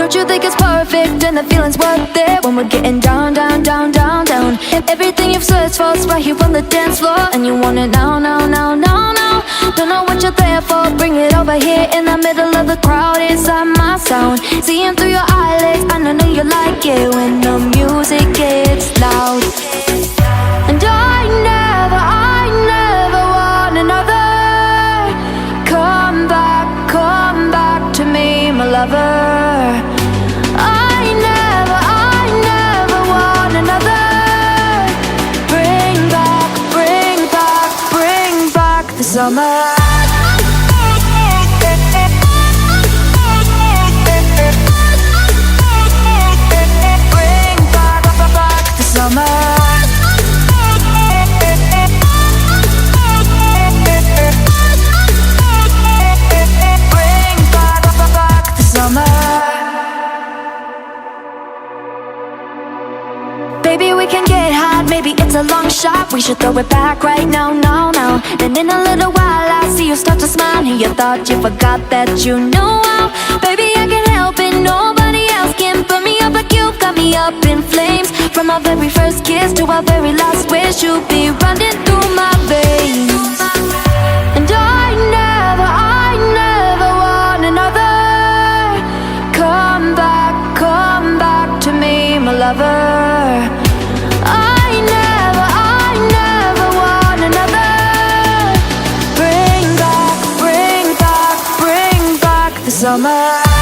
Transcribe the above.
Don't you think it's perfect and the feeling's worth it when we're getting down, down, down, down, down? Everything you've searched for is right here on the dance floor, and you want it now, now, now, now, now. Don't know what you're there for, bring it over here in the middle of the crowd inside my sound. Seeing through your eyelids, I know you like it when the music gets loud. And I never want another. Come back to me, my lover. I never want another. Bring back the summer. Bring back the summer. Baby, we can get hot, maybe it's a long shot. We should throw it back right now, now, now. Then in a little while I see you start to smile, and you thought you forgot that you know how. Baby, I can't help it, nobody else can burn me up like you got me up in flames. From our very first kiss to our very last wish, you'll be running through my veins. And I never want another. Come back to me, my lover. I never want another. Bring back the summer.